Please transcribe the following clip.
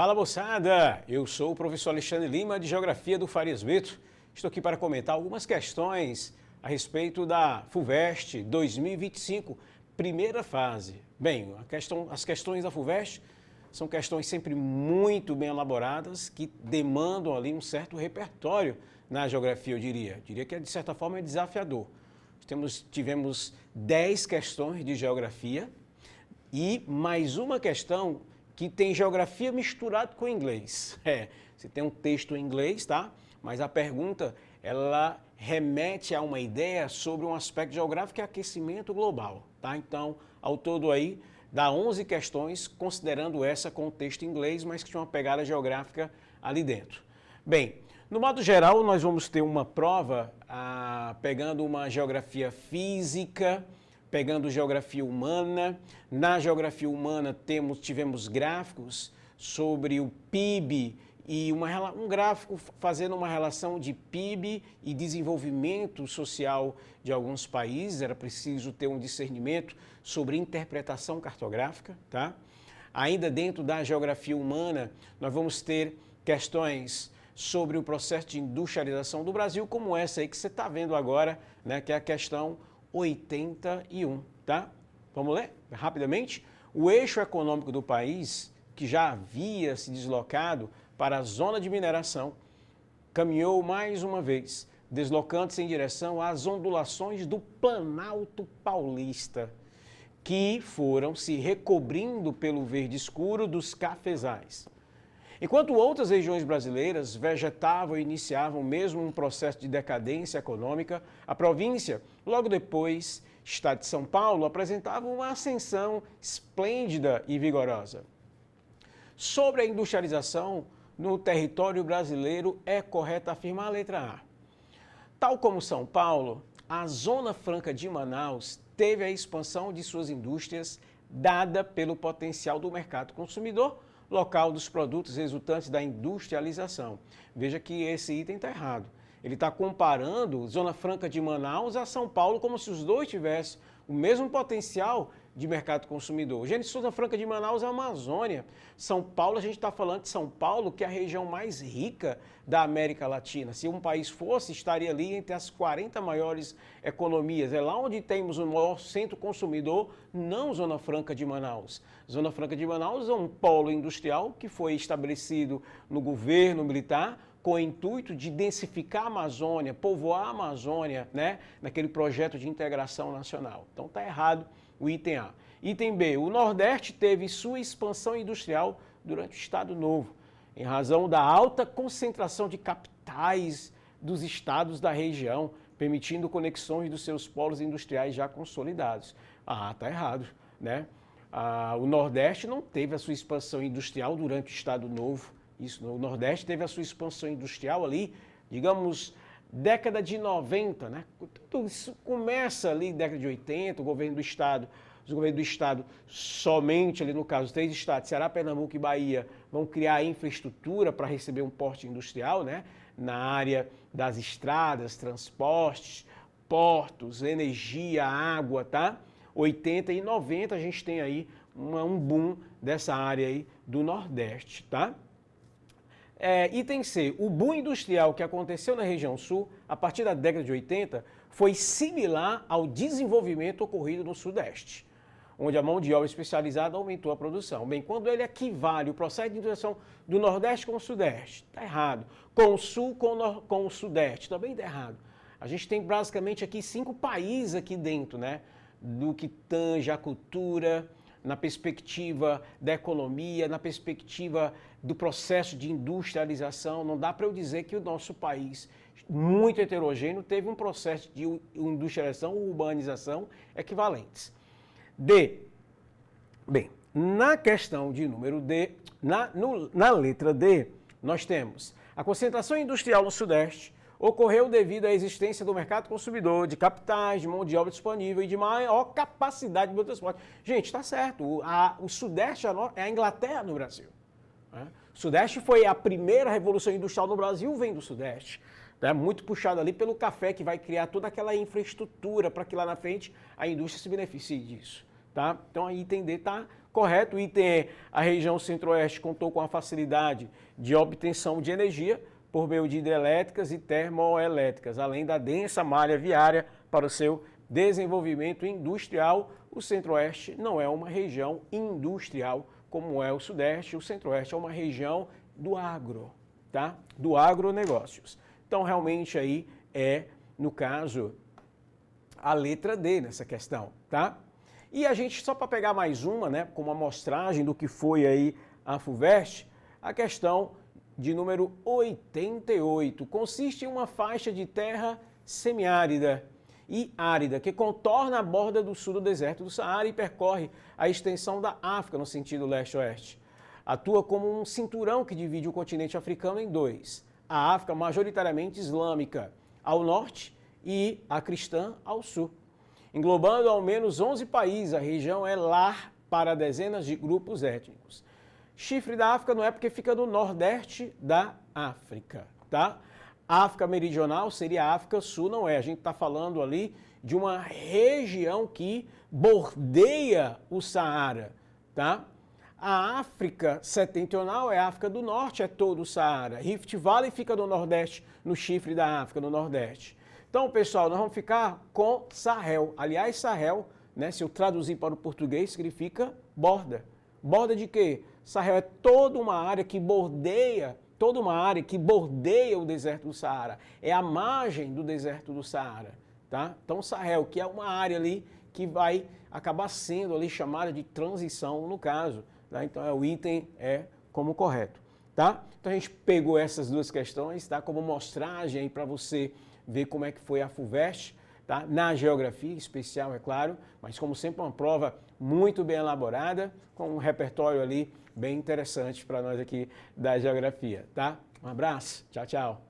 Fala moçada, eu sou o professor Alexandre Lima de Geografia do Farias Brito. Estou aqui para comentar algumas questões a respeito da FUVEST 2025, primeira fase. Bem, as questões da FUVEST são questões sempre muito bem elaboradas que demandam ali um certo repertório na geografia, eu diria. Diria que de certa forma é desafiador. Tivemos 10 questões de geografia e mais uma questão que tem geografia misturado com inglês. Você tem um texto em inglês, tá? Mas a pergunta, ela remete a uma ideia sobre um aspecto geográfico que é aquecimento global, tá? Então, ao todo aí, dá 11 questões, considerando essa com o texto em inglês, mas que tinha uma pegada geográfica ali dentro. Bem, no modo geral, nós vamos ter uma prova pegando uma geografia física, pegando geografia humana. Na geografia humana tivemos gráficos sobre o PIB e um gráfico fazendo uma relação de PIB e desenvolvimento social de alguns países. Era preciso ter um discernimento sobre interpretação cartográfica, tá? Ainda dentro da geografia humana, nós vamos ter questões sobre o processo de industrialização do Brasil, como essa aí que você está vendo agora, né, que é a questão 81, tá? Vamos ler rapidamente? O eixo econômico do país, que já havia se deslocado para a zona de mineração, caminhou mais uma vez, deslocando-se em direção às ondulações do Planalto Paulista, que foram se recobrindo pelo verde escuro dos cafezais. Enquanto outras regiões brasileiras vegetavam e iniciavam mesmo um processo de decadência econômica, a província, logo depois, estado de São Paulo, apresentava uma ascensão esplêndida e vigorosa. Sobre a industrialização no território brasileiro, é correto afirmar a letra A. Tal como São Paulo, a Zona Franca de Manaus teve a expansão de suas indústrias dada pelo potencial do mercado consumidor, local dos produtos resultantes da industrialização. Veja que esse item está errado. Ele está comparando Zona Franca de Manaus a São Paulo como se os dois tivessem o mesmo potencial de mercado consumidor. Gente, Zona Franca de Manaus é a Amazônia. São Paulo, a gente está falando de São Paulo, que é a região mais rica da América Latina. Se um país fosse, estaria ali entre as 40 maiores economias. É lá onde temos o maior centro consumidor, não Zona Franca de Manaus. Zona Franca de Manaus é um polo industrial que foi estabelecido no governo militar com o intuito de densificar a Amazônia, povoar a Amazônia, né, naquele projeto de integração nacional. Então está errado o item A. Item B, o Nordeste teve sua expansão industrial durante o Estado Novo, em razão da alta concentração de capitais dos estados da região, permitindo conexões dos seus polos industriais já consolidados. Está errado, né? O Nordeste não teve a sua expansão industrial durante o Estado Novo. O Nordeste teve a sua expansão industrial ali, digamos, década de 90, né? Tudo isso começa ali década de 80, os governos do Estado somente ali no caso, 3 estados, Ceará, Pernambuco e Bahia, vão criar infraestrutura para receber um porte industrial, né? Na área das estradas, transportes, portos, energia, água, tá? 80 e 90 a gente tem aí um boom dessa área aí do Nordeste, tá? Item C, o boom industrial que aconteceu na região sul, a partir da década de 80, foi similar ao desenvolvimento ocorrido no Sudeste, onde a mão de obra especializada aumentou a produção. Bem, quando ele equivale o processo de industrialização do Nordeste com o Sudeste, está errado. Com o Sul com o Sudeste, também está errado. A gente tem basicamente aqui 5 países aqui dentro, né? Do que tange a cultura, na perspectiva da economia, na perspectiva do processo de industrialização. Não dá para eu dizer que o nosso país, muito heterogêneo, teve um processo de industrialização ou urbanização equivalentes. D. Bem, na questão de número D, na letra D, nós temos a concentração industrial no Sudeste ocorreu devido à existência do mercado consumidor, de capitais, de mão de obra disponível e de maior capacidade de transporte. Gente, está certo, o Sudeste é a Inglaterra no Brasil. Né? O Sudeste foi a primeira revolução industrial no Brasil, vem do Sudeste. Né? Muito puxado ali pelo café, que vai criar toda aquela infraestrutura para que lá na frente a indústria se beneficie disso. Tá? Então, aí item D está correto. O item E, a região centro-oeste contou com a facilidade de obtenção de energia por meio de hidrelétricas e termoelétricas, além da densa malha viária para o seu desenvolvimento industrial. O centro-oeste não é uma região industrial como é o sudeste, o centro-oeste é uma região do agro, tá? Do agronegócios. Então, realmente aí é, no caso, a letra D nessa questão, tá? E a gente, só para pegar mais uma, né, como amostragem do que foi aí a FUVEST, a questão de número 88, consiste em uma faixa de terra semiárida e árida, que contorna a borda do sul do deserto do Saara e percorre a extensão da África no sentido leste-oeste. Atua como um cinturão que divide o continente africano em dois, a África majoritariamente islâmica ao norte e a cristã ao sul. Englobando ao menos 11 países, a região é lar para dezenas de grupos étnicos. Chifre da África não é porque fica no nordeste da África, tá? África Meridional seria a África Sul, não é. A gente está falando ali de uma região que bordeia o Saara, tá? A África Setentrional é a África do Norte, é todo o Saara. Rift Valley fica no Nordeste, no chifre da África, no Nordeste. Então, pessoal, nós vamos ficar com Sahel. Aliás, Sahel, né, se eu traduzir para o português, significa borda. Borda de quê? Sahel é toda uma área que bordeia o deserto do Saara. É a margem do deserto do Saara, tá? Então, Sahel, que é uma área ali que vai acabar sendo ali chamada de transição, no caso, tá? Então, o item é como correto, tá? Então, a gente pegou essas duas questões, tá? Como mostragem aí para você ver como é que foi a FUVEST, tá? Na geografia especial, é claro, mas como sempre uma prova muito bem elaborada, com um repertório ali bem interessante para nós aqui da geografia, tá? Um abraço, tchau, tchau.